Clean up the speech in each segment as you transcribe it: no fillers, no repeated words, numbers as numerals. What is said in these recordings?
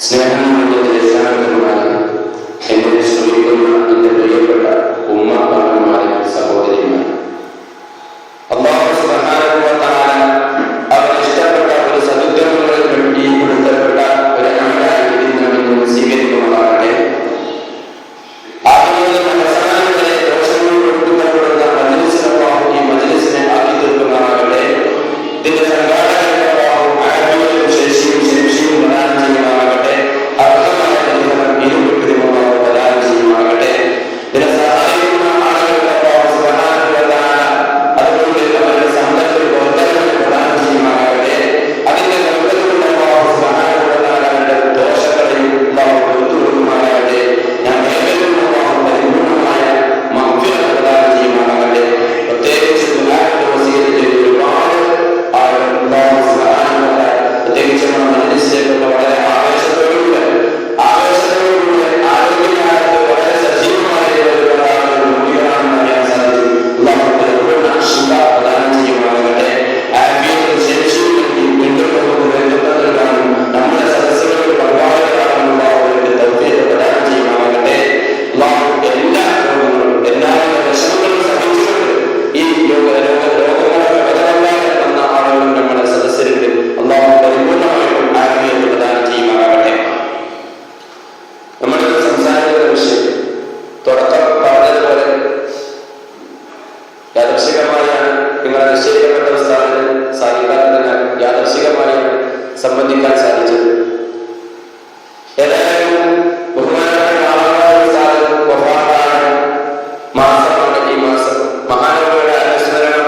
സ്നേഹമുള്ള ദേശാടകന്മാരെ, എന്നെ ശ്രമിക്കുന്ന എന്റെ പ്രിയപ്പെട്ട ഉമ്മമാരെ, സഹോദരിമാർ, അല്ലാഹു സുബ്ഹാനഹു വ തആല അവർ ഇഷ്ടപ്പെട്ട ഒരു സദുദ്യമങ്ങളിൽ വേണ്ടി കൊടുക്കപ്പെട്ട ഒരു അമലായി ഇതിനെ സ്വീകരിക്കുമാറാകട്ടെ. അവസാനങ്ങളെ ദോഷങ്ങൾ കൊടുക്കപ്പെടുന്ന മജ്‌ലിസ് അല്ലാഹു ഈ മജ്‌ലിസിനെ ആക്കി തീർക്കുമാറാകട്ടെ. ഇതിന്റെ സംഘാടകരുടെ അല്ലാഹു ആഫിയത്തും ശേഷിയും പ്രദാനം ചെയ്യുമാറാകട്ടെ. അർഹമായ പ്രതിഫലം ഇരുവിട്ടിലും അല്ലാഹു പ്രദാനം ചെയ്യുമാറാകട്ടെ. ഇതിനെ സഹായിക്കുന്ന ആളുകളുടെ അല്ലാഹു സുബ്ഹാനഹു വ തആല അതുകൊണ്ട് അവരുടെ സമ്പത്തിൽ വർദ്ധനവ് പ്രദാനം ചെയ്യുമാറാകട്ടെ. അതിന്റെ വർദ്ധനവുള്ള അല്ലാഹു സുബ്ഹാനഹു വ തആല അവരുടെ ദോഷങ്ങളെയും അല്ലാഹു പുറത്തു കൊടുക്കുമാറാകട്ടെ. ഞാൻ ഏവരും അല്ലാഹു പരിപൂർണമായ മഗ്ഫിറത്ത് പ്രദാനം ചെയ്യുമാറാകട്ടെ. പ്രത്യേകിച്ച് ദുആയുടെ വസീയത്ത് ചെയ്ത് ഒരുപാട് ആളുകൾ അല്ലാഹു സുബ്ഹാനഹു വ തആല പ്രത്യേകിച്ച് നമ്മുടെ മജ്‌ലിസിലേക്ക് വളരെ ആവേശത്തോടുകൂടി ആരോഗ്യകാലത്ത് വളരെ സജീവമായ ആളുകൾ മുന്നിലാണെന്ന് അറിയാൻ സാധിച്ചു. അല്ലാഹു പരിപൂർണ്ണ ശിഫ പ്രദാനം ചെയ്യുമാറാകട്ടെ. ആഫിയത്തും ശേഷിയും വീണ്ടും നമുക്ക് വേണ്ടത് നൽകാനും നമ്മുടെ സദസ്സുകൾക്ക് പങ്കാളികളാകാനുള്ള അവരുടെ തൗഫീഖ് പ്രദാനം ചെയ്യുമാറാകട്ടെ. അല്ലാഹു എല്ലാ രോഗങ്ങളും എല്ലാവരുടെ വിഷമങ്ങളും സഹിച്ചുകൊണ്ട് ഈ രോഗങ്ങളെ ബദലാക്കാൻ വന്ന ആളുകളും നമ്മുടെ സദസ്സിലുണ്ട്. അല്ലാഹു പരിപൂർണ്ണമായിട്ടും ആഫിയത്ത് പ്രദാനം ചെയ്യുമാറാകട്ടെ. നമ്മുടെ സംസാരിക്കുന്ന വിഷയം തുടക്കം പറഞ്ഞതുപോലെ യാദൃശ്ചികമായാണ് നിങ്ങളെ നിശ്ചയിക്കപ്പെട്ട സ്ഥാനത്ത് സാധിക്കാത്തതിനാൽ യാദൃശ്ചികമായാണ് സംബന്ധിക്കാൻ സാധിച്ചത്. ഏതായാലും ബഹുമാനപ്പെട്ട വഫാത്തായ മാസമാണ് ഈ മാസം. മഹാനവരുടെ അനുസ്മരണം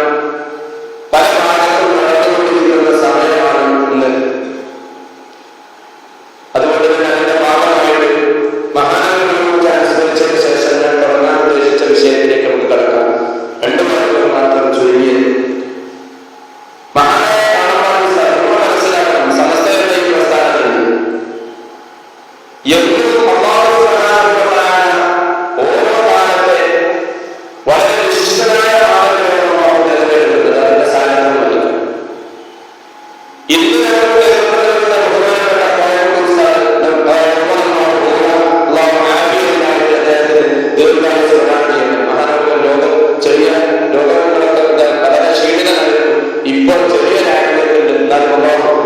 പല ഭാഗത്തും നടന്നുകൊണ്ടിരിക്കുന്ന സമയമാണ് ഇന്ന്. അതുകൊണ്ട് തന്നെ അതിന്റെ ഭാഗമായിട്ട് മഹാനവരുടെ അനുസ്മരിച്ചതിന് ശേഷം ഞാൻ തുടങ്ങാൻ ഉദ്ദേശിച്ച വിഷയത്തിലേക്ക് നമുക്ക് കടക്കാം. 2 മണിക്കൂർ മാത്രം ചുരുങ്ങിയത്. മഹാനായ മനസ്സിലാക്കണം, സമസ്തയുടെ ഈ പ്രസ്ഥാനത്തിൽ എന്നും അല്ലാഹു സുബ്ഹാനഹു വ തആല ഓരോ കാലത്തെ വളരെ വിശിഷ്ടനായ ആളുകളെയാണ് അല്ലാഹു തിരഞ്ഞെടുക്കുന്നത്. അതിന്റെ സാന്നിധ്യം വഹിക്കും. ഇന്ന് നമുക്ക് ബഹുമാനപ്പെട്ട ദീർഘായുസ്സ് പ്രദാനം ചെയ്യുന്നത്. മഹാനവർ ലോകം ചെറിയ രോഗങ്ങളൊക്കെ വളരെ ക്ഷീണിതനായിരുന്നു. ഇപ്പോൾ ചെറിയ രാജ്യങ്ങളുണ്ട്. എന്നാൽ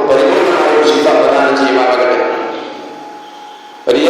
പരിപൂർണമായ ശിഫ പ്രദാനം ചെയ്യുമാറാകട്ടെ. വലിയ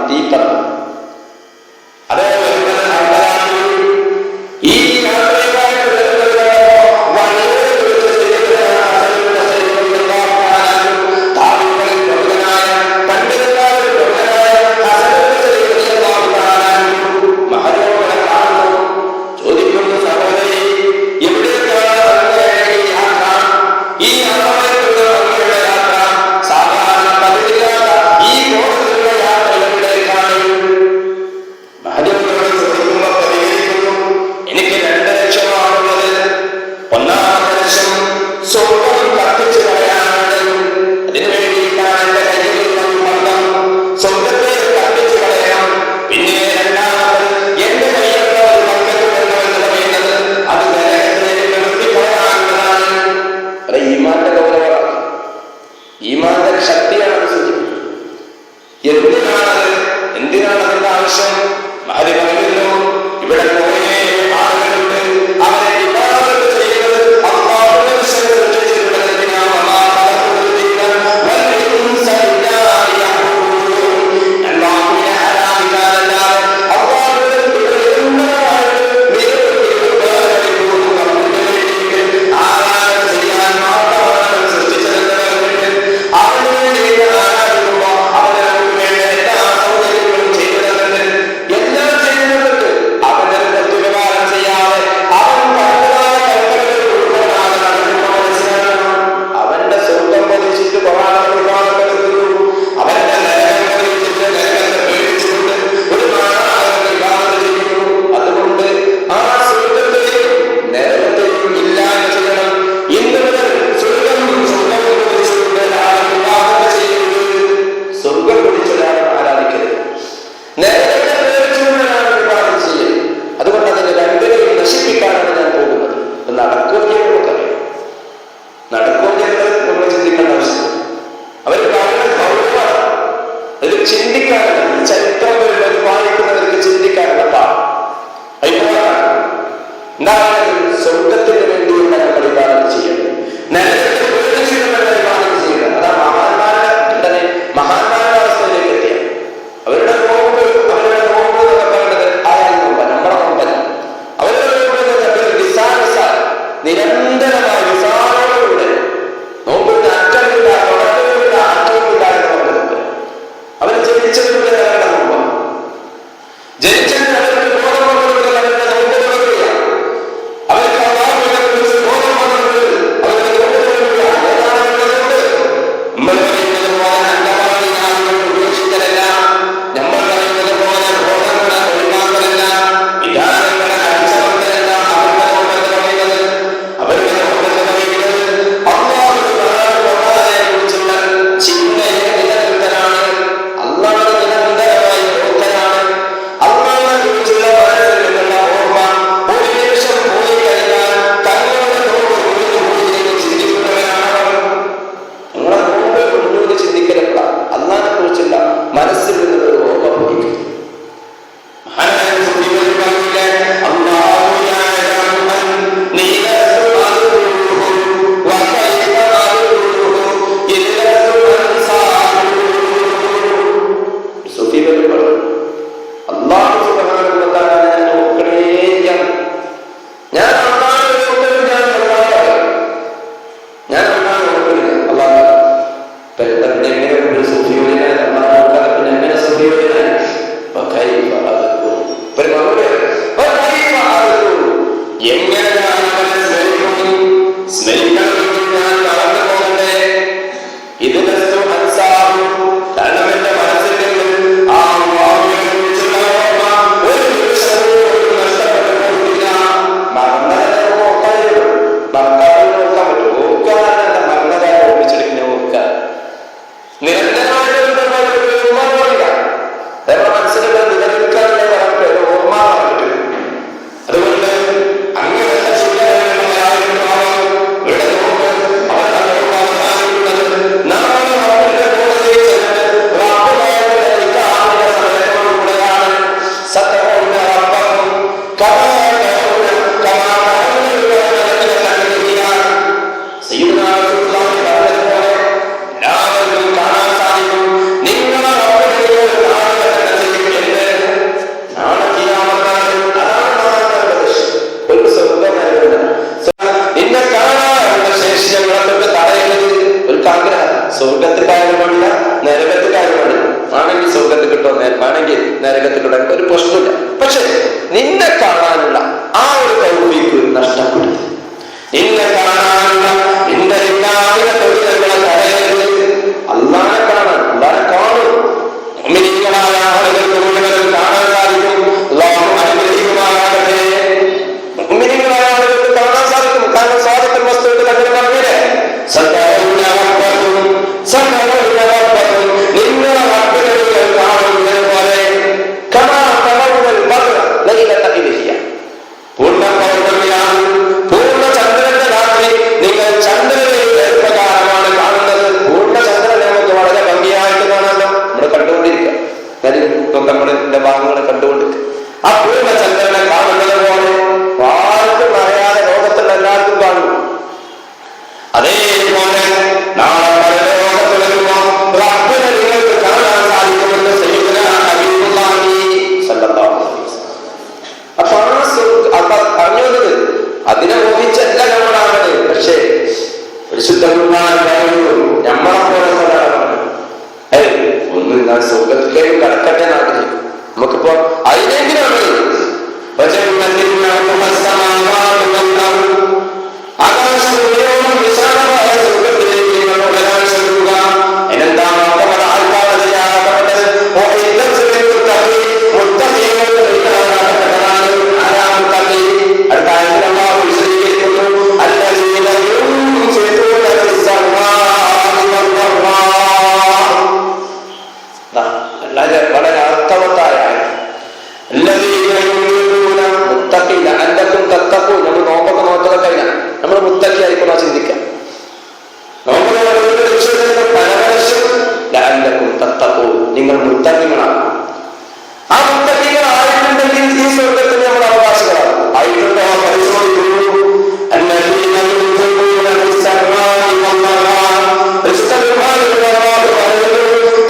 തീപ്പറ. അതേ ഈ ഈമാന്റെ ശക്തിയാണ് സൂചിപ്പിക്കുന്നത്. എന്തിനാണ് അതിന്റെ ആവശ്യം? മഹദി പറയുന്നു, ഇവിടെ കുറേ ആളുകളുണ്ട്, അവരെ ഇബാദത്ത് ചെയ്യുന്നത് അല്ലാഹുവിനെ സ്വർഗത്തിന് വേണ്ടിയുള്ള നമ്മൾ ഇബാദത്ത് ചെയ്യണം. അതാണ് മഹാന്മാരുടെ അവസ്ഥയിലേക്ക് എത്തിയ അവരുടെ നോമ്പ് എന്നൊക്കെ പറയുന്നത് ആയാലും നോമ്പ നമ്മുടെ നോമ്പല്ല. അവരുടെ നിരന്തരമായ വിസാലോടുകൂടെ നോമ്പിന് അറ്റമില്ല, തുടക്കമില്ല, അറ്റമില്ല എന്ന് പറഞ്ഞിട്ടുണ്ട്. അവർ ജനിച്ചതിലൂടെ അവരുടെ നോമ്പ് ജനിച്ചതിന് അവർക്ക് ബോധം അവരുടെ നോമ്പ് തുടങ്ങുകയാണ്. അവർക്ക് ബോധം വന്നത് അവരുടെ നോമ്പ് തുടങ്ങുകയാണ്. ഏതാണ് അവരുടെ നോമ്പ്? നമ്മൾ പറയുന്നത് പോലെ അന്നവാദിനാളുകൾ ഉപേക്ഷിക്കലല്ല, നമ്മൾ പറയുന്നത് പോലെ ബോധങ്ങളെ ഒഴിവാക്കലല്ല, വികാരങ്ങളെ അടിച്ചമർത്തലല്ല. അവരുടെ നോമ്പ് എന്ന് പറയുന്നത് അവരുടെ നോമ്പ് എന്ന് പറയുന്നത് അല്ലാഹുവിനെ കുറിച്ചുള്ള ചിന്തയെ നിലനിർത്തലാണ്. അല്ലാഹുവിനെ നിരന്തരമായി ഓർക്കലാണ്. അല്ലാഹുവിനെ ആണെങ്കിൽ സ്വർഗത്തിൽ കിട്ടോ, ആണെങ്കിൽ നരകത്തിൽ കിട്ടോ, ഒരു പ്രശ്നമില്ല. പക്ഷെ നിന്നെ കാണാനുള്ള ആ ഒരു തൗഫീഖ് നഷ്ടപ്പെടും. നിന്നെ കാണാനുള്ള നിന്റെ തൊഴിലുകളെ തടയരുത്. അല്ലാഹനെ കാണാൻ, അല്ലാഹനെ കാണും. മുഅ്മിനീങ്ങളായ ആളുകൾക്ക് മുഴുവനും കാണാൻ സാധിക്കും. അല്ലാഹു അനുഗ്രഹിക്കുമാറാകട്ടെ. മുഅ്മിനീങ്ങളായ ആളുകൾക്ക് കാണാൻ സാധിക്കും. കാരണം സ്വാദിഖുൽ മസ്ദൂദ് തങ്ങൾ പറഞ്ഞില്ലേ, സദൗന റബ്ബക്കും സദൗന റബ്ബക്കും, നിങ്ങളെ റബ്ബിനെ കാണുന്നത് പോലെ കമാ തറൗനൽ ബദ്ര ലൈലത ഇദ്ഹിയ, പൂർണ്ണ പൗർണമിയാണ്, പൂർണ്ണ ചന്ദ്രന്റെ രാത്രി നിങ്ങൾ ചന്ദ്രനെ പ്രകാരമാണ് കാണുന്നത്. പൂർണ്ണ ചന്ദ്രനെ നമുക്ക് വളരെ ഭംഗിയായിട്ട് കാണാമല്ലോ, നമ്മൾ കണ്ടുകൊണ്ടിരിക്കുക. നമ്മളിന്റെ ഭാഗങ്ങൾ കണ്ടുകൊണ്ടിരിക്കുക. ആ പൂർണ്ണ ചന്ദ്രനെ കാണുന്നത് പോലെ ആർക്കും അറിയാതെ ലോകത്തുള്ള എല്ലാവർക്കും കാണും. അതേപോലെ നാളെ പരലോകത്ത് വരുമ്പോൾ റബ്ബിനെ നിങ്ങൾക്ക് കാണാൻ സാധിക്കുമെന്ന് സയ്യിദുനാ ഹബീബുല്ലാഹി സ്വല്ലല്ലാഹു അലൈഹി വസല്ലം. അപ്പൊ പറഞ്ഞു വന്നത് അതിനെ മോഹിച്ചല്ല നമ്മളാണ്. പക്ഷേ പരിശുദ്ധ ഖുർആൻ പറയുന്നു നമ്മളെ പോലെ ഒന്ന് ഞാൻ സ്വർഗത്തിലേക്കും കടക്കട്ടെ നാട്ടിൽ. നമുക്കിപ്പോ അതിനെങ്കിലാണ് ആകാശത്തോളം വിശാലമായ സ്വർഗത്തിലേക്ക് നമ്മൾ വരാൻ ശ്രമിക്കുക. എന്നെന്താ വളരെ അർത്ഥവത്തായ മുത്തഖീന അല്ലക്കും തത്തഖൂൻ. നമ്മൾ നോമ്പൊക്കെ നോട്ടൊക്കെ കഴിഞ്ഞാൽ നമ്മൾ മുത്തഖി ആയിക്കോളാം ചിന്തിക്കാം. ലഅല്ലക്കും തത്തഖൂൻ, നിങ്ങൾ മുത്തഖികളാണ്. ആ മുത്തഖികളായിട്ടുണ്ടെങ്കിൽ ഈ സ്വർഗത്തിന് നമ്മൾ അവകാശികളാണ്. ആയിട്ടുണ്ടോ പരിശോധിക്കുന്നു.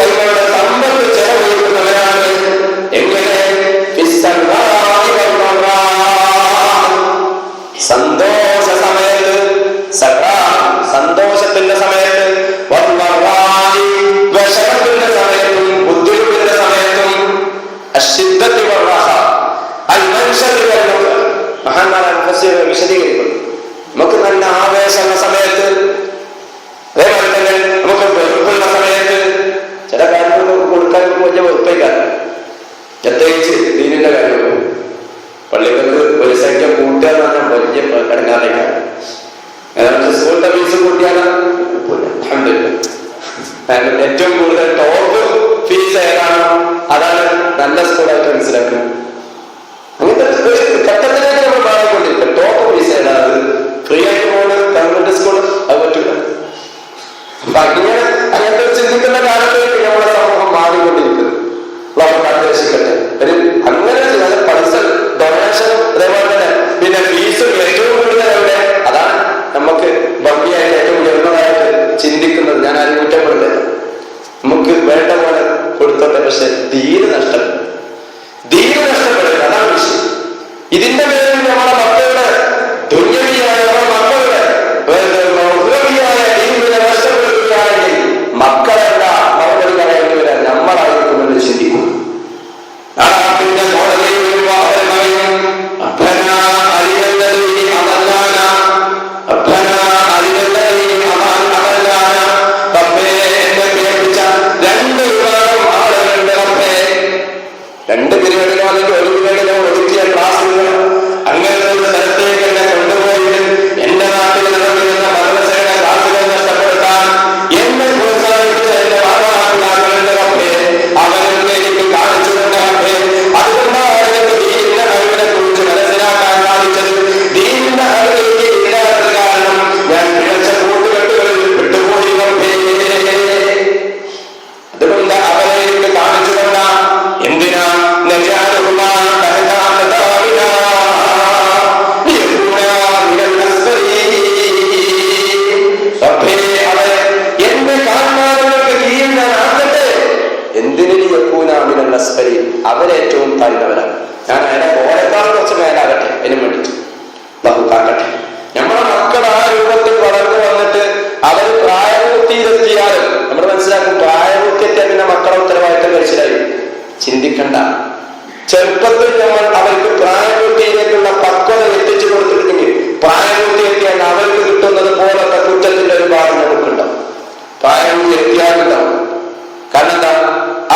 തങ്ങളുടെ സമ്പത്ത് ചെലവഴിക്കുന്നവരാണ്. എങ്ങനെ? സന്തോഷ സമയത്ത്, സന്തോഷത്തിന്റെ സമയത്ത്, വിഷമത്തിന്റെ സമയത്തും ബുദ്ധിമുട്ടിന്റെ സമയത്തും, മഹാന്മാരായ മുഫസ്സിറുകൾ വിശദീകരിക്കുന്നു. നമുക്ക് നല്ല ആവേശമുള്ള സമയത്ത്, അതേപോലെ തന്നെ നമുക്ക് വെറുപ്പുള്ള സമയത്ത്, ചില കാര്യങ്ങൾ നമുക്ക് കൊടുക്കാൻ വലിയ വെറുപ്പേക്കാണ്. പ്രത്യേകിച്ച് ദീനിന്റെ കാര്യങ്ങൾ പള്ളികൾക്ക് ഒരു സംഖ്യ കൂട്ടുക എന്ന് പറഞ്ഞാൽ വലിയ കടങ്ങാറേക്കാണ്. സ്കൂളിന്റെ ഫീസ് കൂട്ടിയാൽ ഏറ്റവും കൂടുതൽ ടോപ്പ് ഫീസ് ഏതാണോ അതാണ് നല്ല സ്കൂളായിട്ട് മനസ്സിലാക്കുന്നത്. അങ്ങനത്തെ ഘട്ടത്തിലേക്ക് നമ്മൾ മാറിക്കൊണ്ടിരിക്കും. ടോപ്പ് ഫീസ് ഏതാണ്? അത് ഫ്രീ ആയിട്ട് പോകുന്ന ഗവൺമെന്റ് സ്കൂൾ അത് പറ്റില്ല. അപ്പൊ അങ്ങനത്തെ ചിന്തിക്കുന്ന കാലത്തേക്ക് നമ്മുടെ സമൂഹം മാറിക്കൊണ്ടിരിക്കുന്നു. അന്വേഷിക്കട്ടെ. അങ്ങനെ പൈസ ഡൊണേഷനും അതേപോലെ തന്നെ പിന്നെ ഫീസും ഏറ്റവും കൂടുതൽ എവിടെ? അതാണ് നമുക്ക് ഭംഗിയായിട്ട് ഏറ്റവും ഉയർന്നതായിട്ട് ചിന്തിക്കുന്നത്. ഞാൻ ആരും കുറ്റപ്പെടുന്നില്ല. നമുക്ക് വേണ്ട പോലെ കൊടുത്തോട്ടെ. പക്ഷെ ധീര് നഷ്ടപ്പെടും. അതാണ് വിഷയം. ഇതിന്റെ പേരിൽ നമ്മളെ മക്കളുടെ ദുന്യവിയായ മക്കളുടെ ദീനിനെ നഷ്ടപ്പെടുത്തുകയാണെങ്കിൽ മക്കളല്ല മറുപടി പറയേണ്ടി വരാൻ നമ്മളായിരിക്കുമെന്ന് ചിന്തിക്കും. പിന്നെ കോടതിയിൽ രണ്ട് പിരീഡിലോ അല്ലെങ്കിൽ ഒരു പിരീഡിലോ ഒതുക്കിയ ക്ലാസ്സുകൾ അങ്ങനത്തെ ഒരു സ്ഥലത്തേക്ക് എന്നെ കൊണ്ടുപോയിട്ട് എന്റെ നാട്ടിൽ നടന്നിരുന്ന മദ്രസയുടെ ക്ലാസ്സുകൾ നഷ്ടപ്പെടുത്താൻ എന്നെ പ്രോത്സാഹിപ്പിച്ച എന്റെ മാതാപിതാക്കളുടെ കപ്പേ അവരെന്നെ എനിക്ക് കാണിച്ചു തന്ന കപ്പേ. അതുകൊണ്ടാണ് എനിക്ക് ദീനിന്റെ അറിവിനെ കുറിച്ച് മനസ്സിലാക്കാൻ സാധിച്ചത്. ദീനിന്റെ അറിവിലേക്ക് ഇല്ലാത്തത് കാരണം ഞാൻ പിഴച്ച കൂട്ടുകെട്ടുകളിൽ വിട്ടുപോയി കപ്പേ. അതുകൊണ്ട് അവരെ എനിക്ക് കാണിച്ചു തന്ന എന്തിനാ അവരേറ്റവും താഴ്ന്നവരാണ്. ഞാൻ അതിനെ ഓരേക്കാൾ കുറച്ച് മേലാകട്ടെ, അതിനും വേണ്ടിട്ട് കാക്കട്ടെ. നമ്മളെ മക്കൾ ആ രൂപത്തിൽ വളർന്നു വന്നിട്ട് അവർ പ്രായപൂർത്തിയിലെത്തിയാലും നമ്മൾ മനസ്സിലാക്കും പ്രായപൂർത്തിയെത്തിയാൽ പിന്നെ മക്കളെ ഉത്തരവാദിത്തം ചിന്തിക്കണ്ട. ചെറുപ്പത്തിൽ നമ്മൾ അവർക്ക് പ്രായപൂർത്തിയിലേക്കുള്ള പക്വത എത്തിച്ചു കൊടുത്തിട്ടുണ്ടെങ്കിൽ പ്രായപൂർത്തി എത്തിയാൽ അവർക്ക് കിട്ടുന്നത് പോലത്തെ കുറ്റത്തിന്റെ ഒരു ഭാഗം നമുക്കുണ്ടാവും. പ്രായപൂർത്തി എത്തിയാലുണ്ടാവും. കാരണം എന്താ,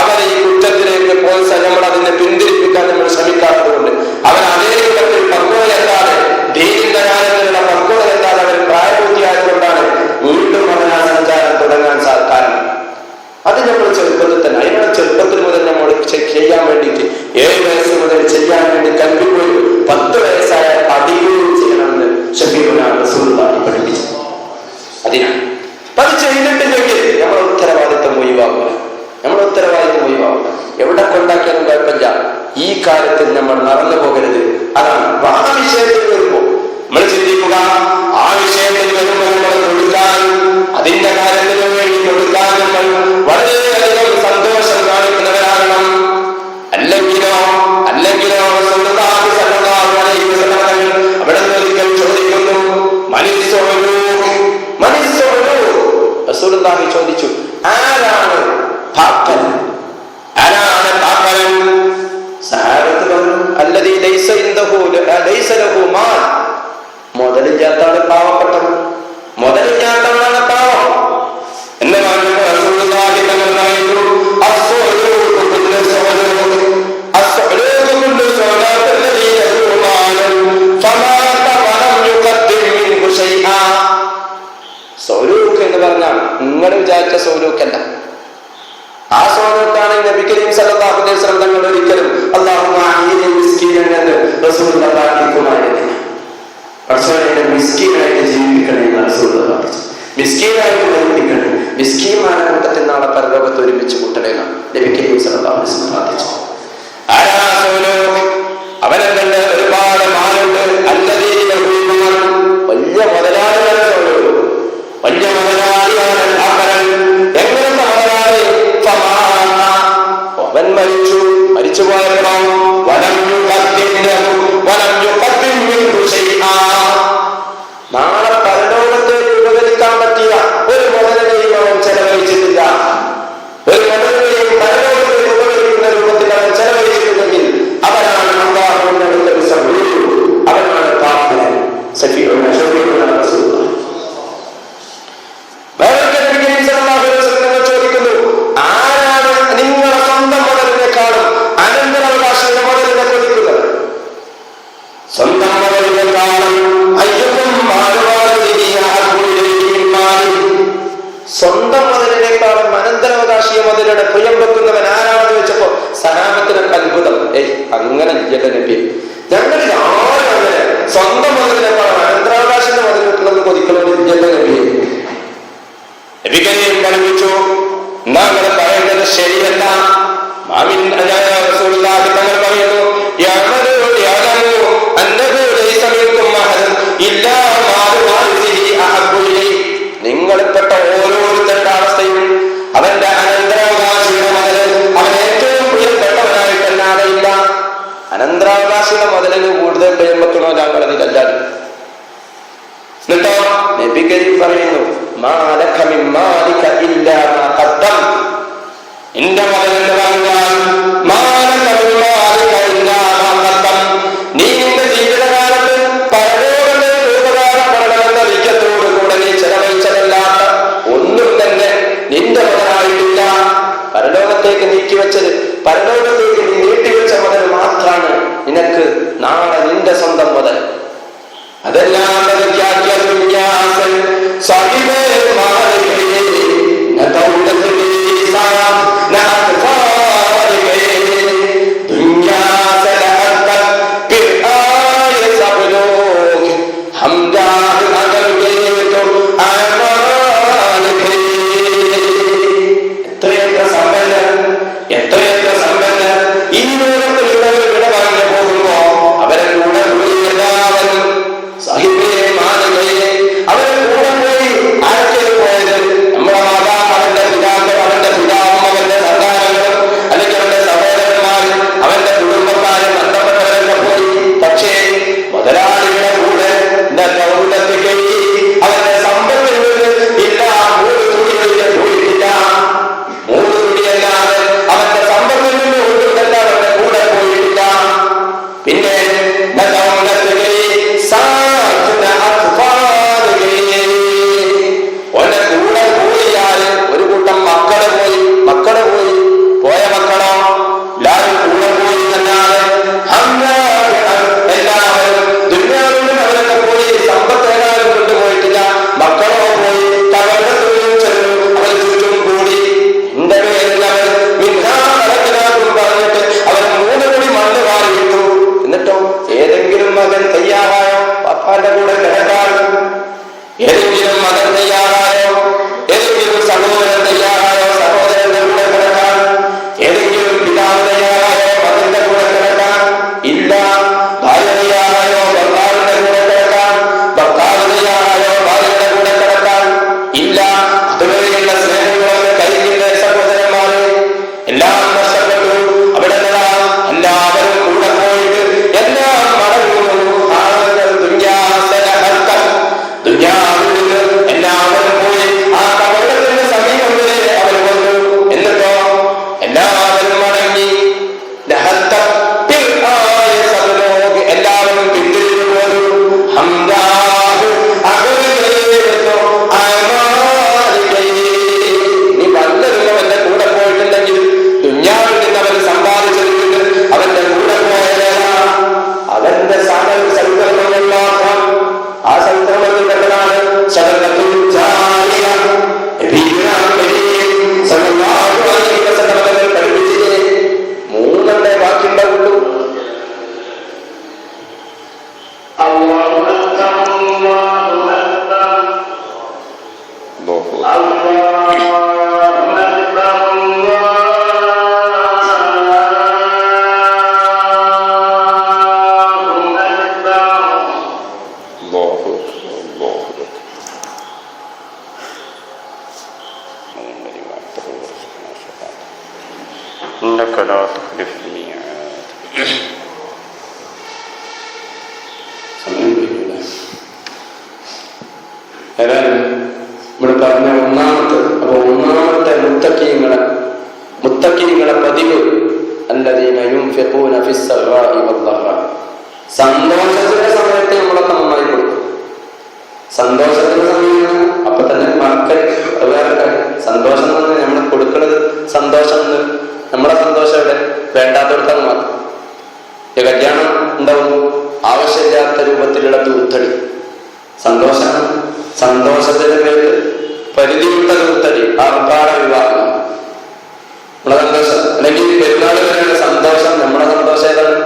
അവരെ ഈ കുറ്റത്തിലേക്ക് പ്രോത്സാഹനം നമ്മൾ അതിനെ പിന്തിരിപ്പിക്കാൻ നമ്മൾ ശ്രമിക്കാത്തത് കൊണ്ട് അവർ അതേ രൂപത്തിൽ പക്വതയെത്താതെ ദീനിന്റെ കാര്യത്തിലുള്ള പക്വതയെത്താതെ അവർ പ്രായപൂർത്തിയായതുകൊണ്ടാണ് വീണ്ടും അവനാ സഞ്ചാരം തുടങ്ങാൻ കാരണം. അത് നമ്മൾ ചെറുപ്പത്തിൽ തന്നെ അതിനുള്ള ചെറുപ്പത്തിൽ മുതൽ നമ്മൾ ചെയ്യാൻ വേണ്ടിയിട്ട് 7 വയസ്സ് മുതൽ ചെയ്യാൻ വേണ്ടി കൽപ്പിപ്പോയി 10 വയസ്സായ അധികവും ചെയ്യണമെന്ന് റസൂലുള്ളാഹി പഠിപ്പിച്ചു. അതിനാണ് അത് ചെയ്തിട്ടില്ലെങ്കിൽ നമ്മൾ ഉത്തരവാദിത്വം ഒഴിവാകില്ല. എവിടെ കൊണ്ടാക്കിയാലും കുഴപ്പമില്ല. ഈ കാര്യത്തിൽ നമ്മൾ മറന്നു പോകരുത്. അതാണ് ആ വിഷയത്തിൽ വരുമ്പോൾ നമ്മൾ ചിന്തിക്കുക. ആ വിഷയത്തിൽ വരുമ്പോൾ നമ്മൾ കൊടുക്കാൻ, അതിന്റെ കാര്യത്തിന് വേണ്ടി കൊടുക്കാൻ നമ്മൾ വളരെയധികം സന്തോഷം കാണിക്കുന്നവരാകണം. അല്ലെങ്കിലോ അവിടെ ഒരിക്കൽ ചോദിക്കുന്നു, റസൂലുള്ളാഹി ചോദിച്ചു, ആരാണ് പാപ്പൻ? ആരാണ് പാപ്പൻ? സഹാബത്ത് പറഞ്ഞു, അല്ലദീ ലൈസ ലഹു മാൽ. മുതലില്ലാത്തവണ് പാവപ്പെട്ടവൻ, മുതലില്ലാത്തവനാണ് പാവം എന്ന് പറഞ്ഞു. റസൂലുള്ളാഹി പറഞ്ഞു, സൗരൂഖ് എന്ന് പറഞ്ഞാൽ നിങ്ങൾ വിചാരിച്ച സൗരൂഖല്ല. ആ സൗരൂഖാണ് നബി കരീം സല്ലല്ലാഹു അലൈഹി വസല്ലം തങ്ങൾ ഒരിക്കലും അല്ലാഹുമ്മ അഹ്യിനി മിസ്കീനൻ എന്ന് റസൂലുള്ളാഹി പ്രാർത്ഥിക്കുമായിരുന്നു. റസൂലിനെ മിസ്കീനായിട്ട് ജീവിപ്പിക്കണേ എന്ന് റസൂലുള്ളാഹി പറഞ്ഞു. മിസ്കീനായിട്ട് ജീവിപ്പിക്കണേ, മിസ്കീനായ കൂട്ടത്തിൽ നാളെ പരലോകത്ത് ഒരുമിച്ച് കൂട്ടണേ എന്നാണ് നബി കരീം സല്ലല്ലാഹു അലൈഹി വസല്ലം പ്രാർത്ഥിച്ചു. ആരാ സൗരൂഖ്? അവനെന്നെ ഒരുപാട് മാലുണ്ട്. അല്ലദീ ലഹു മാൽ, വലിയ മുതലാളിയാണ് സൗരൂഖ്, വലിയ മുതലാളിയാണ്. എങ്ങനത്തെ മുതലാളി? അവൻ മരിച്ചു പോയപ്പോ നാളെ പരലോകത്തേക്ക് ഉപകരിക്കാൻ പറ്റിയ ഒരു മുതലിനെയും അവൻ ചെലവഴിച്ചിട്ടില്ല. ഒരു മുതലിനെയും പരലോകത്തേക്ക് ഉപകരിക്കുന്ന രൂപത്തിൽ അവൻ ചെലവഴിച്ചിട്ടുണ്ടെങ്കിൽ അവനാണ് അല്ലാഹുവിന്റെ അടുക്കൽ സഹോദരൻ, അവനാണ് പാപ്പൻ. ചോദിക്കുന്നു, ആരാണ് നിങ്ങളുടെ സ്വന്തം മുതലിനെക്കാളും അനന്തരാവകാശിയുടെ മുതലിനെ കൊതിക്കുന്നത്? സ്വന്തം മുതലിനെക്കാളും സ്വന്തം മുതലിനേക്കാളും അനന്തരാവകാശിയ മുതലിനെ പ്രിയം വെക്കുന്നവൻ ആരാണെന്ന് വെച്ചപ്പോ സഹാബത്തിനൊക്കെ അത്ഭുതം. അങ്ങനെ ഇല്ലല്ലോ നബി, ഞങ്ങളിൽ ആരും അങ്ങനെ സ്വന്തം മുതലിനേക്കാളും അനന്തരാവകാശിന്റെ മുതൽ വെക്കുന്നത് കൊതിക്കണമെന്ന് ഇല്ലല്ലോ നബി. നബികരെയും പഠിപ്പിച്ചു, അങ്ങനെ പറയുന്നത് ശരിയല്ല. റസൂലുള്ളാഹി തങ്ങൾ പറയുന്നു, നിങ്ങളിൽപ്പെട്ട ഓരോരുത്തരുടെ അവസ്ഥയും അവന്റെ അനന്തരാവകാശിയുടെ മുതൽ അവൻ ഏറ്റവും പ്രിയപ്പെട്ടവനായിട്ടല്ലാതെ ഇല്ല. അനന്തരാവകാശിയുടെ മുതലിന് കൂടുതൽ പ്രിയം വെക്കണോ ഞങ്ങൾ അതിലല്ലാതെ. എന്നിട്ടോ നബി കരീം പറയുന്നു, എന്റെ മുതലെന്ന് പറഞ്ഞാൽ നീ നിന്റെ ജീവിതകാലത്ത് പരലോകത്തിന് ഉപകാരപ്പെടണമെന്ന ലക്ഷ്യത്തോടുകൂടെ നീ ചെലവഴിച്ചതല്ലാത്ത ഒന്നും തന്നെ നിന്റെ മുതലായിട്ടില്ല. പരലോകത്തേക്ക് നീക്കിവെച്ചത്, പരലോകത്തേക്ക് നീ നീട്ടിവെച്ച മുതൽ മാത്രമാണ് നിനക്ക് നാളെ നിന്റെ സ്വന്തം മുതൽ. അതെല്ലാം എത്രയെത്ര സമ്പന്നർ ഈ ലോകത്തിലുള്ളവർ വിട പറഞ്ഞു പോകുമ്പോ അവരെ കൂടെ എല്ലാവരും സാഹിബിയെ മാനവയെ അവരെ കൂടെ പോയി ആരൊക്കെ പോയത്? നമ്മുടെ മാതാവ്, അവന്റെ പിതാക്കൾ, അവന്റെ പിതാവും, അവൻ إنك لا تخلف الميعاد. ഏതായാലും ഇവിടെ പറഞ്ഞ ഒന്നാമത്തെ മുത്തഖീങ്ങളെ പതിവ് അല്ലദീന യുൻഫിഖൂന ഫിസ്സറാഇ വദ്ദറാ. സന്തോഷത്തിന്റെ സമയത്ത് നമ്മളൊക്കെ നന്നായി കൊടുക്കും. സന്തോഷത്തിന്റെ സമയം അപ്പൊ തന്നെ മക്കൾ വേറെ സന്തോഷം എന്ന് പറഞ്ഞാൽ നമ്മൾ കൊടുക്കുന്നത് സന്തോഷം എന്ന് നമ്മളെ സന്തോഷം ഇവിടെ വേണ്ടാത്തവർക്കാണ് മാത്രം. കല്യാണം ഉണ്ടാവും, ആവശ്യമില്ലാത്ത രൂപത്തിലുള്ള ദൂത്തടി സന്തോഷത്തിന്റെ പേര് പരിധിവിട്ട ദൂത്തടി ആർഭാട വിവാഹം നമ്മളെ സന്തോഷം. അല്ലെങ്കിൽ പെരുന്നാളുകളുടെ സന്തോഷം നമ്മുടെ സന്തോഷം ഏതാണ്?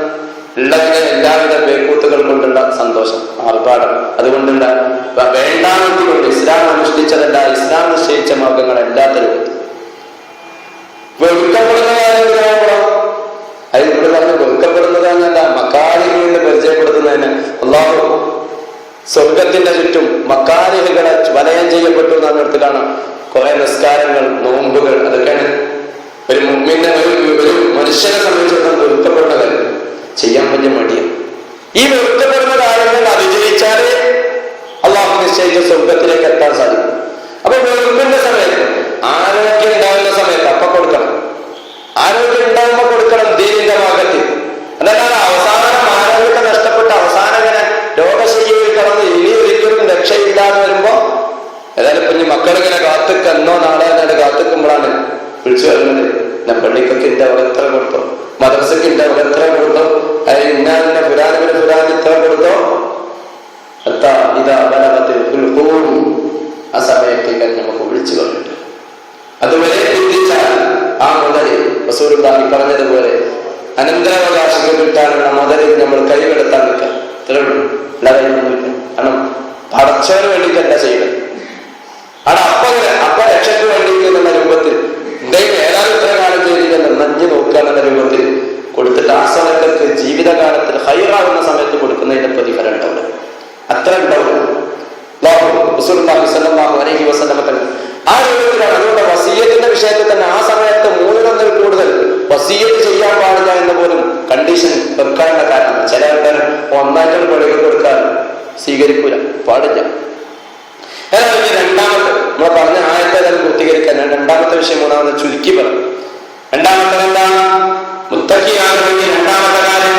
ഉള്ളതിന് എല്ലാവിധ പേക്കൂത്തുകൾ കൊണ്ടുള്ള സന്തോഷം ആർഭാടം. അതുകൊണ്ടുള്ള വേണ്ടാമത്തിക്കൊണ്ട് ഇസ്ലാം അനുഷ്ഠിച്ചതല്ല, ഇസ്ലാം നിശ്ചയിച്ച മാർഗങ്ങൾ എല്ലാത്തരും വെറുക്കപ്പെടുന്ന കാര്യങ്ങളോ അത് ഇവിടെ പറഞ്ഞ് വെറുക്കപ്പെടുന്നതെന്നല്ല, മക്കാരികളിൽ പരിചയപ്പെടുത്തുന്നതിന് അല്ലാഹു സ്വർഗത്തിന്റെ ചുറ്റും മക്കാരികളെ വലയം ചെയ്യപ്പെട്ടു എന്നാണ് എടുത്ത് കാണാം. കുറെ നിസ്കാരങ്ങൾ, നോമ്പുകൾ, അതൊക്കെയാണ് ഒരു മുഅ്മിനെ ഒരു മനുഷ്യനെ സംബന്ധിച്ചിടത്തോളം വെറുക്കപ്പെടുന്ന കാര്യം. ചെയ്യാൻ വലിയ മടിയാണ്. ഈ വെറുക്കപ്പെടുന്ന കാര്യങ്ങൾ അതിജയിച്ചാലേ അള്ളാഹു നിശ്ചയിച്ച സ്വർഗത്തിലേക്ക് എത്താൻ സാധിക്കും. അപ്പൊ വെറുപ്പിന്റെ സമയത്ത് ആരോഗ്യം ഉണ്ടാവുന്ന സമയത്ത് അപ്പൊ കൊടുക്കണം. ആരോഗ്യം ഉണ്ടാകുമ്പോ കൊടുക്കണം ദീനിന്റെ ഭാഗത്തിൽ. അതല്ലാതെ അവസാനം ആരോഗ്യമൊക്കെ നഷ്ടപ്പെട്ട് അവസാനം ഇങ്ങനെ രോഗശയ്യയിൽ കടന്ന് ഇനി ഒരിക്കലും രക്ഷയില്ലാതെ വരുമ്പോ ഏതായാലും ഇപ്പൊ ഇനി മക്കളിങ്ങനെ കാത്തുക്കെന്നോ നാളെ എന്നാണ് കാത്തുക്കുമ്പോഴാണ് വിളിച്ചു വരുന്നത്. ഞാൻ പള്ളിക്കൊക്കെ ഇന്റെ അവിടെ എത്ര കൊടുത്തോ, മദ്രസക്ക് ഇന്റെ അവിടെ എത്ര കൊടുത്തോ, ഇന്നാലിന്റെ ഫുരാനിന് ഇത്ര കൊടുത്തോ, ആ സമയത്തേക്ക് നമുക്ക് വിളിച്ചു പറഞ്ഞിട്ട് അതുവരെ ചിന്തിച്ചാൽ ആ മുതലിൽ റസൂലുള്ളാഹി പറഞ്ഞതുപോലെ അനന്തരാവകാശങ്ങൾ കിട്ടാനുള്ള മുതലിൽ നമ്മൾ കൈകടത്താൻ നിൽക്കാം. ഇത്രയുള്ളൂ, അല്ലാതെ കാരണം പടച്ചവന് വേണ്ടിയിട്ടല്ല ചെയ്യുന്നത്. അവിടെ അപ്പ രക്ഷയ്ക്ക് വേണ്ടിയിട്ട് എന്നുള്ള രൂപത്തിൽ എന്തെങ്കിലും ഏതാനും ഇത്ര കാലം ചെയ്തില്ല നഞ്ഞു നോക്കുക എന്നുള്ള രൂപത്തിൽ കൊടുത്തിട്ട് ആ സമയത്തൊക്കെ ജീവിതകാലത്തിൽ ഹൈറാവുന്ന സമയത്ത് കൊടുക്കുന്നതിന്റെ പ്രതിഫലം ഉണ്ടാവില്ല, അത്ര ഉണ്ടാവില്ല. ആ രൂപത്തിലാണ്. അതുകൊണ്ട് വസീയത്തിന്റെ വിഷയത്തിൽ തന്നെ ആ സമയത്ത് 3 കൂടുതൽ വസീയത്ത് ചെയ്യാൻ പാടില്ല എന്ന് പോലും കണ്ടീഷൻ വെക്കാനുള്ള കാരണം ചില ആൾക്കാർ ഒന്നായിട്ടും കൊടുക്ക കൊടുക്കാൻ സ്വീകരിക്കൂല, പാടില്ല. ഏതായാലും ഈ രണ്ടാമത്തെ നമ്മൾ പറഞ്ഞ ആയത്തെ പൂർത്തീകരിക്കാൻ രണ്ടാമത്തെ വിഷയം മൂന്നാമത്തെ ചുരുക്കി പറഞ്ഞു. രണ്ടാമത്തെ എന്താണ്? മുത്തഖിയാകണമെങ്കിൽ രണ്ടാമത്തെ കാര്യം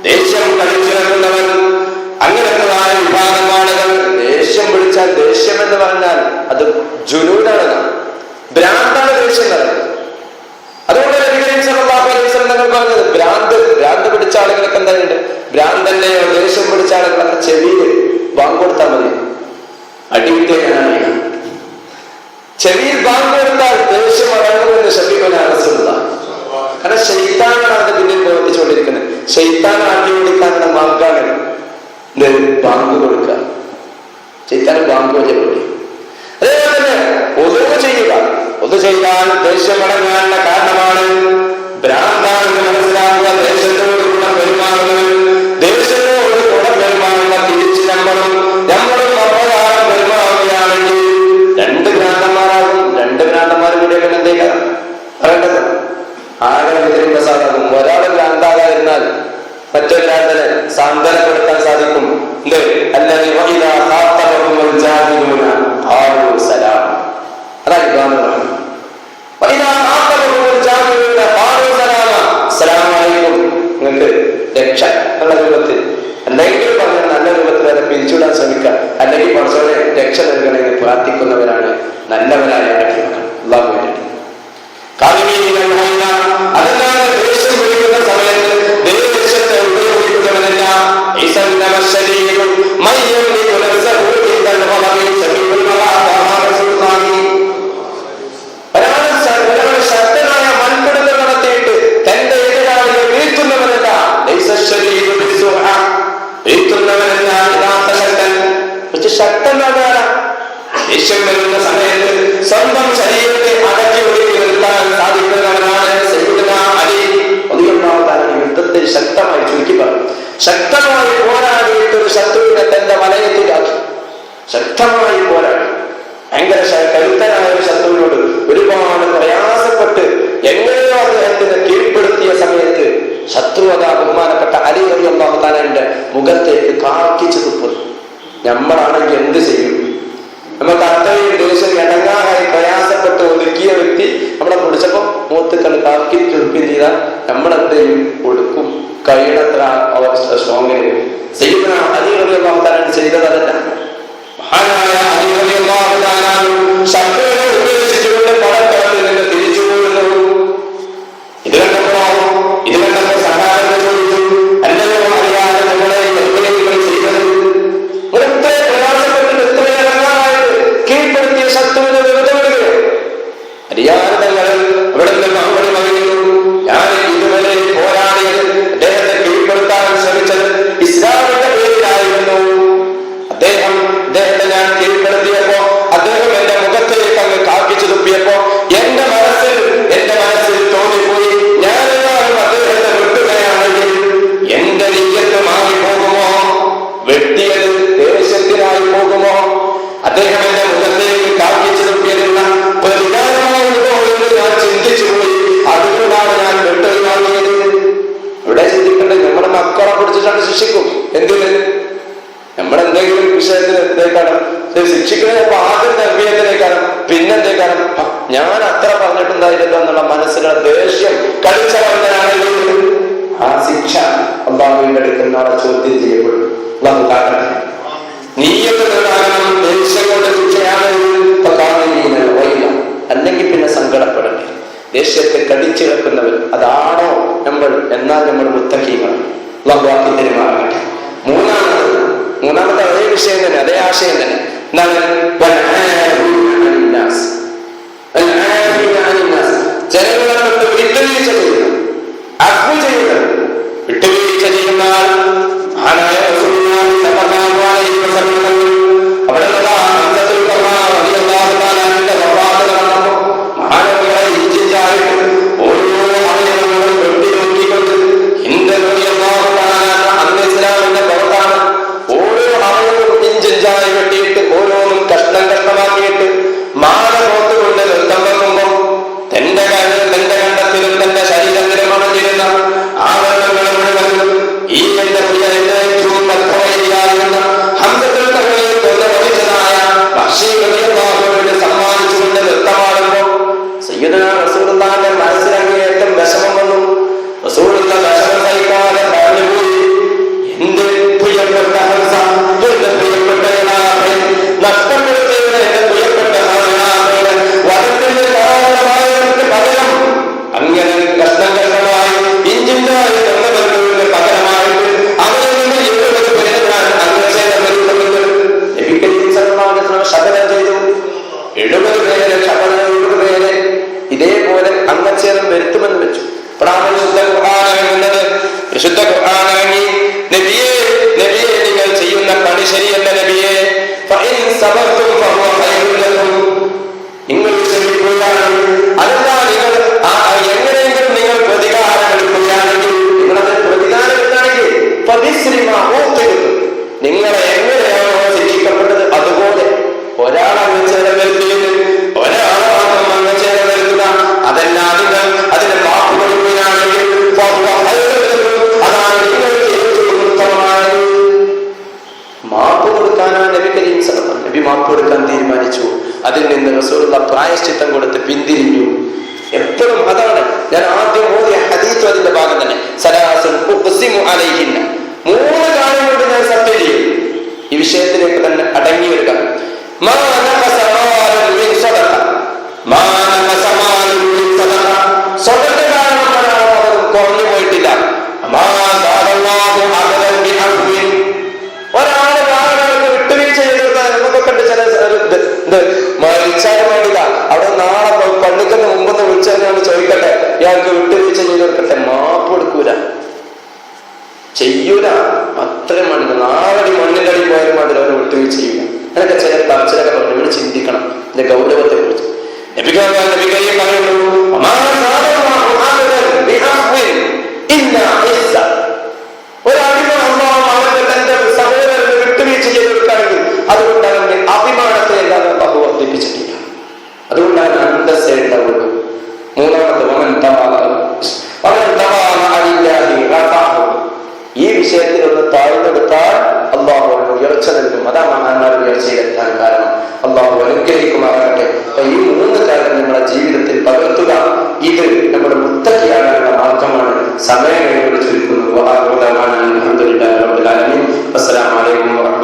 ദേഷ്യം അങ്ങനത്തതായ വിഭാഗം ആളുകൾ. ദേഷ്യം പിടിച്ചാൽ ദേഷ്യം എന്ന് പറഞ്ഞാൽ അത് ജുനൂനാണ്, ഭ്രാന്താണ് ദേഷ്യം പറയുന്നത്. അതുകൊണ്ട് തങ്ങൾ പറഞ്ഞത് ഭ്രാന്ത് പിടിച്ച ആളുകളൊക്കെ എന്തായാലും ഭ്രാന്തന്റെയോ ദേഷ്യം പിടിച്ച ആളുകളൊക്കെ ചെവിയിൽ ബാങ്ക് കൊടുത്താൽ മതി, അടിവിദ്യയാണ്. ചെവിയിൽ ബാങ്ക് കൊടുത്താൽ ദേഷ്യം വളർന്നുവെന്ന് ശബീബനാണ്. കാരണം ശൈത്താനാണ് അതിന്റെ പിന്നിൽ പ്രവർത്തിച്ചുകൊണ്ടിരിക്കുന്നത്. ശൈത്താൻ ആട്ടി കൊടുക്കാനുള്ള മാർഗമാണ് ബാങ്ക് കൊടുക്കുക. ശൈത്താൻ ബാങ്ക് വെച്ച കൂടി. അതേപോലെ തന്നെ ഒതു ചെയ്യുക. ഒതു ചെയ്താൽ ദേഷ്യം അടങ്ങാനുള്ള കാരണമാണ് ഭ്രാന്താണെന്ന് മനസ്സിലാക്കുക. ദേശത്തോടുള്ള പെരുമാറുന്നത്, ദേശത്തോട് കൂടെ പെരുമാറുന്ന തിരിച്ച് നമ്മളും അപ്രകാരം പെരുമാറുകയാണെങ്കിൽ 2 ഭ്രാന്തന്മാരാകും. 2 ഭ്രാന്തന്മാർ കൂടിയൊക്കെ എന്തേക്കാ പറയേണ്ടത്? ആകെ പ്രസാദാകും. ഒരാൾ ഭ്രാന്താകാതിരുന്നാൽ മറ്റൊരാളെ സാന്ത്വനപ്പെടുത്താൻ സാധിക്കും. അതാണ് നിങ്ങൾക്ക് രക്ഷ എന്നുള്ള രൂപത്തിൽ എന്തെങ്കിലും പറഞ്ഞാൽ നല്ല രൂപത്തിൽ അത് പിരിച്ചുവിടാൻ ശ്രമിക്കുക. അല്ലെങ്കിൽ കുറച്ചുകൂടെ രക്ഷ നൽകണമെങ്കിൽ പ്രാർത്ഥിക്കുന്നവരാണ് നല്ലവരായ അള്ളാഹു വേണ്ടി. അതല്ലാതെ ദേഷ്യം പിടിക്കുന്ന സമയത്ത് ദേഷ്യത്തെ ഉപയോഗിക്കുന്നവരല്ല. ഒരാൾ ശക്തനായ മൺപിടുത്തം നടത്തിയിട്ട് തന്റെ എതിരാളിയെ വീഴ്ത്തുന്നവരല്ല. വീഴ്ത്തുന്നവരല്ല യഥാർത്ഥ ശക്തൻ. ശക്തനാകാര ദേഷ്യം വരുന്ന സമയത്ത് സ്വന്തം ശരീരത്തെ അടക്കി ഒതുക്കി നിർത്താൻ സാധിക്കുന്നവനാണ് സയ്യിദുനാ അലി റളിയല്ലാഹു തആല. യുദ്ധത്തിൽ ശക്തമായി ചുരുക്കി പറഞ്ഞു, ശക്തമായി പോരാടിയിട്ട് ഒരു ശത്രുവിനെ തന്റെ ശക്തമായി പോരാടി. ഭയങ്കര കരുത്തനായ ഒരു ശത്രുവിനോട് ഒരുപാട് പ്രയാസപ്പെട്ട് എങ്ങനെയോ അദ്ദേഹത്തിനെ കീഴ്പ്പെടുത്തിയ സമയത്ത് ശത്രു അതാ ബഹുമാനപ്പെട്ട അലി റളിയല്ലാഹു തആലയുടെ മുഖത്തേക്ക് കാക്കിച്ചു തുപ്പുന്നു. നമ്മളാണെങ്കിൽ എന്ത് ചെയ്യും? നമുക്ക് അത്രയും ദിവസം ഇടങ്ങാറായി പ്രയാസപ്പെട്ട് ഒതുക്കിയ വ്യക്തി നമ്മളെ പിടിച്ചപ്പോ മൂത്തുക്കൾ കാക്കി തുപ്പുകയും ചെയ്താൽ നമ്മളെന്തെയും കൊടുക്കും. കഴിയണത്ര സ്ട്രോങ്ങിന് സയ്യിദുനാ അലി റളിയല്ലാഹു തആല ചെയ്തതല്ല. മഹാനായ അലി റളിയല്ലാഹു തആല ശത്രുവിനെ ഉപേക്ഷിച്ചുകൊണ്ട് പടക്കളത്തിൽ നിന്ന് തിരിച്ചു പോകുന്നു. ഇത് കണ്ടപ്പോ സഹായം ചോദിച്ചു, അല്ലയോ അറിയാതെ നമ്മളെ എപ്പോഴെങ്കിലും ചെയ്തത്? ഒരൊക്കെ പ്രയാസപ്പെട്ടിട്ട് എത്രയും ഇറങ്ങാനായിട്ട് കീഴ്പ്പെടുത്തിയ ശത്രുവിനെ വെറുതെ വിടുകയോ? അറിയാതെ തങ്ങൾ ഇവിടെ നിന്ന് മറുപടി പറയുന്നു, ഞാൻ ഇതുവരെ പോരാടിയത് അദ്ദേഹത്തെ കീഴ്പ്പെടുത്താൻ ശ്രമിച്ചത് ഇസ്ലാമിന്റെ പേരിലായിരുന്നു. അദ്ദേഹത്തെ ഞാൻ കീഴ്പ്പെടുത്തിയപ്പോ അദ്ദേഹം എന്റെ മുഖത്തേക്ക് അങ്ങ് കാക്കിച്ചു തുപ്പിയപ്പോ എന്റെ മനസ്സിൽ തോന്നിപ്പോയി, ഞാനെല്ലാവരും അദ്ദേഹത്തെ വെട്ടുകയാണെങ്കിൽ എന്റെ നീയത്ത് മാറിപ്പോകുമോ? വെട്ടിയത് ദേശത്തിനായി പോകുമോ? അദ്ദേഹം എന്റെ മുഖത്തേക്ക് കാക്കിച്ചു തുപ്പിയതിനുള്ള പ്രതികാരമാകുമോ എന്ന് ഞാൻ ചിന്തിച്ചു പോയി. അതുകൊണ്ടാണ് ഞാൻ വെട്ടൊഴിവാക്കിയത്. ഇവിടെ ചിന്തിക്കേണ്ടത് നമ്മുടെ മക്കളെ പിടിച്ചിട്ടാണ് ശിക്ഷിക്കും. എന്തിന്? നമ്മളെന്തെങ്കിലും വിഷയത്തിന് എന്തേക്കാണ് ശിക്ഷിക്കുന്നതിന് ആദ്യം തർബീയത്തിനേക്കാണ്, പിന്നെന്തേക്കാണ് ഞാൻ അത്ര പറഞ്ഞിട്ടുണ്ടായില്ല എന്നുള്ള മനസ്സിലുള്ള ദേഷ്യം കളിച്ചവനാണെങ്കിൽ ആ ശിക്ഷ അള്ളാഹുവിന്റെ അടുക്കൽ നാളെ ചോദ്യം ചെയ്യപ്പെടും. അള്ളാഹു കാട്ടട്ടെ. നീയൊക്കെ കാരണം ദേഷ്യം കൊണ്ട് ശിക്ഷയാണ് വൈല, അല്ലെങ്കിൽ പിന്നെ സങ്കടപ്പെടണ്ടേ. ദേഷ്യത്തെ കടിച്ചു വെക്കുന്നവർ അതാണോ നമ്മൾ? എന്നാൽ നമ്മൾ മുത്തഖീങ്ങൾ. അള്ളാഹു ആക്കി തരുമാറാകട്ടെ. മൂന്നാമത്തെ അതേ വിഷയം തന്നെ, അതേ ആശയം തന്നെ. ജനങ്ങളെ കൊണ്ട് വിട്ടുവീഴ്ച ചെയ്യുന്നു, അഫ്വു ചെയ്യുന്നു. വിട്ടുവീഴ്ച ചെയ്യുന്ന ആനായ അവിടെ മഹാനവകളെ ഇഞ്ചിഞ്ചായിട്ട് ഓരോ അവയവങ്ങളും വെട്ടി നോക്കിക്കൊണ്ട് അന്ന് ഇസ്ലാമിന്റെ പുറത്താണ് ഓരോ അവയവവും ഇഞ്ചിഞ്ചായി വെട്ടിയിട്ട് ഓരോന്നും കഷ്ണമാക്കിയിട്ട് മാല കോത്തുകൊണ്ട് നൃത്തം വെക്കുമ്പോ തന്റെ കണ്ടത്തിലും തന്റെ ശരീരത്തിലും അണഞ്ഞിരുന്ന ആവരണങ്ങൾ മുഴുവൻ ഈ എന്റെ പ്രിയന്റെ ഏറ്റവും ഭക്തവൈരിയാകുന്ന ഹംസത്തിൽ തങ്ങളിൽ കൊല്ല വഹിച്ചതായ ഭക്ഷ്യവ്യവഹാരങ്ങളോട് സമ്മാനിച്ചുകൊണ്ട് നൃത്തമാടുമ്പോ സയ്യിദുനാ റസൂലുള്ളാഹിന്റെ മനസ്സിലങ്ങേയറ്റം വിഷമം വന്നു. റസൂലുള്ള വിഷമം സഹിക്കാതെ പറഞ്ഞുപോയി, എന്റെ പ്രിയപ്പെട്ട ഹംസ, എന്റെ പ്രിയപ്പെട്ട നഷ്ടപ്പെടുത്തിയത് എന്റെ പ്രിയപ്പെട്ട വധത്തിന്റെ കാരണമായവർക്ക് പകരം അങ്ങനെ കഷ്ടമായി ഇഞ്ചിഞ്ചായി തന്നവർക്ക് പകരമായിട്ട് അവരിൽ നിന്ന് 70 പേരെ ഞാൻ അംഗച്ഛേദം വരുത്തുന്നുണ്ട്. ശപഥം ചെയ്തു. 70 പേരെ ശപഥം, 70 പേരെ ഇതേപോലെ അംഗച്ഛേദം വരുത്തുമെന്ന് വെച്ചു. അപ്പോഴാണ് വിശുദ്ധ ഖുർആൻ ഇറങ്ങുന്നത്. വിശുദ്ധ ഖുർആൻ ഇറങ്ങി, നബിയെ നിങ്ങൾ ചെയ്യുന്ന പണി ശരിയല്ല നബിയെ. നിങ്ങൾ ശ്രമിക്കുകയാണെങ്കിൽ അതല്ല, നിങ്ങൾ എങ്ങനെയെങ്കിലും നിങ്ങൾ പ്രതികാരം എടുക്കുകയാണെങ്കിൽ, നിങ്ങളത് പ്രതികാരം എടുക്കുകയാണെങ്കിൽ നിങ്ങളെ എങ്ങനെയാണോ ശിക്ഷിക്കപ്പെട്ടത് അതുപോലെ ഒരാൾ അംഗച്ഛേദം വരുത്തിയത് ഒരാളെ മാത്രം അംഗച്ഛേദം വരുത്തുക. അതെല്ലാം നിങ്ങൾ അതിന് മാപ്പ് കൊടുക്കുകയാണെങ്കിൽ അതാണ് നിങ്ങൾക്ക് ഏറ്റവും ഉത്തമമാണ്. മാപ്പ് കൊടുക്കാനാണ് നബി കരീം സല്ലല്ലാഹു അലൈഹി വസല്ലം. നബി മാപ്പ് കൊടുക്കാൻ തീരുമാനിച്ചു. അതിൽ നിന്ന് റസൂലുള്ള പ്രായശ്ചിത്തം കൊടുത്ത് പിന്തിരിഞ്ഞു. എപ്പോഴും അതാണ് ഞാൻ ആദ്യം ഓതിയ ഹദീസ്, അതിന്റെ ഭാഗം തന്നെ. സലാസുൻ ഉഖ്സിമു അലൈഹിന്ന, 3 കാര്യം കൊണ്ട് ഞാൻ സത്യം ചെയ്യും. ഈ വിഷയത്തിലേക്ക് തന്നെ അടങ്ങി വരിക. മാ നഖസ മാലുൻ മിൻ സദഖ, മാ നഖസ മാലുൻ മിൻ സദഖ, സദഖ കാരണം കുറഞ്ഞു പോയിട്ടില്ല. മാ ദഅല്ലാഹു അബദൻ ബിഅഫ്വിൻ, ഒരാള് ഒരാൾക്ക് വിട്ടുവീഴ്ച ചെയ്തിരുന്നാൽ നമുക്കൊക്കെ ഉണ്ട് ചില മരിച്ചാലും വേണ്ടില്ല. അവിടെ നാളെ പള്ളിക്കുന്ന മുമ്പൊന്ന് വിളിച്ചതിനാണ് ചോദിക്കട്ടെ, ഇയാൾക്ക് വിട്ടുവീഴ്ച ചെയ്ത് കൊടുക്കട്ടെ. മാപ്പ് കൊടുക്കൂല, ചെയ്യൂല. അത്രയും മണ്ണ് 4 അടി മണ്ണിന്റെ അടി പോയാലും അതിൽ അവരെ വിട്ടുവീഴ്ച ചെയ്യൂല. അങ്ങനെയൊക്കെ ചില തർച്ചലൊക്കെ പറഞ്ഞു. നമ്മൾ ചിന്തിക്കണം ഇതിന്റെ ഗൗരവത്തെ കുറിച്ച്. ഒരടിമ തന്റെ സഹോദരന് വിട്ടുവീഴ്ച ചെയ്ത് കൊടുക്കുകയാണെങ്കിൽ അതുകൊണ്ട് അവന്റെ മതമഹാന്മാർ ഉയർച്ചയിലെത്താൻ കാരണം. അള്ളാഹു അനുഗ്രഹിക്കുമാറാകട്ടെ. അപ്പൊ ഈ 3 കാര്യം നമ്മുടെ ജീവിതത്തിൽ പകർത്തുക, ഇത് നമ്മുടെ മുത്തക്കിയാകാനുള്ള മാർഗമാണ്. സമയം ചുരുക്കുന്നു. അസ്സലാമു അലൈക്കും വറഹ്മത്തുള്ളാഹി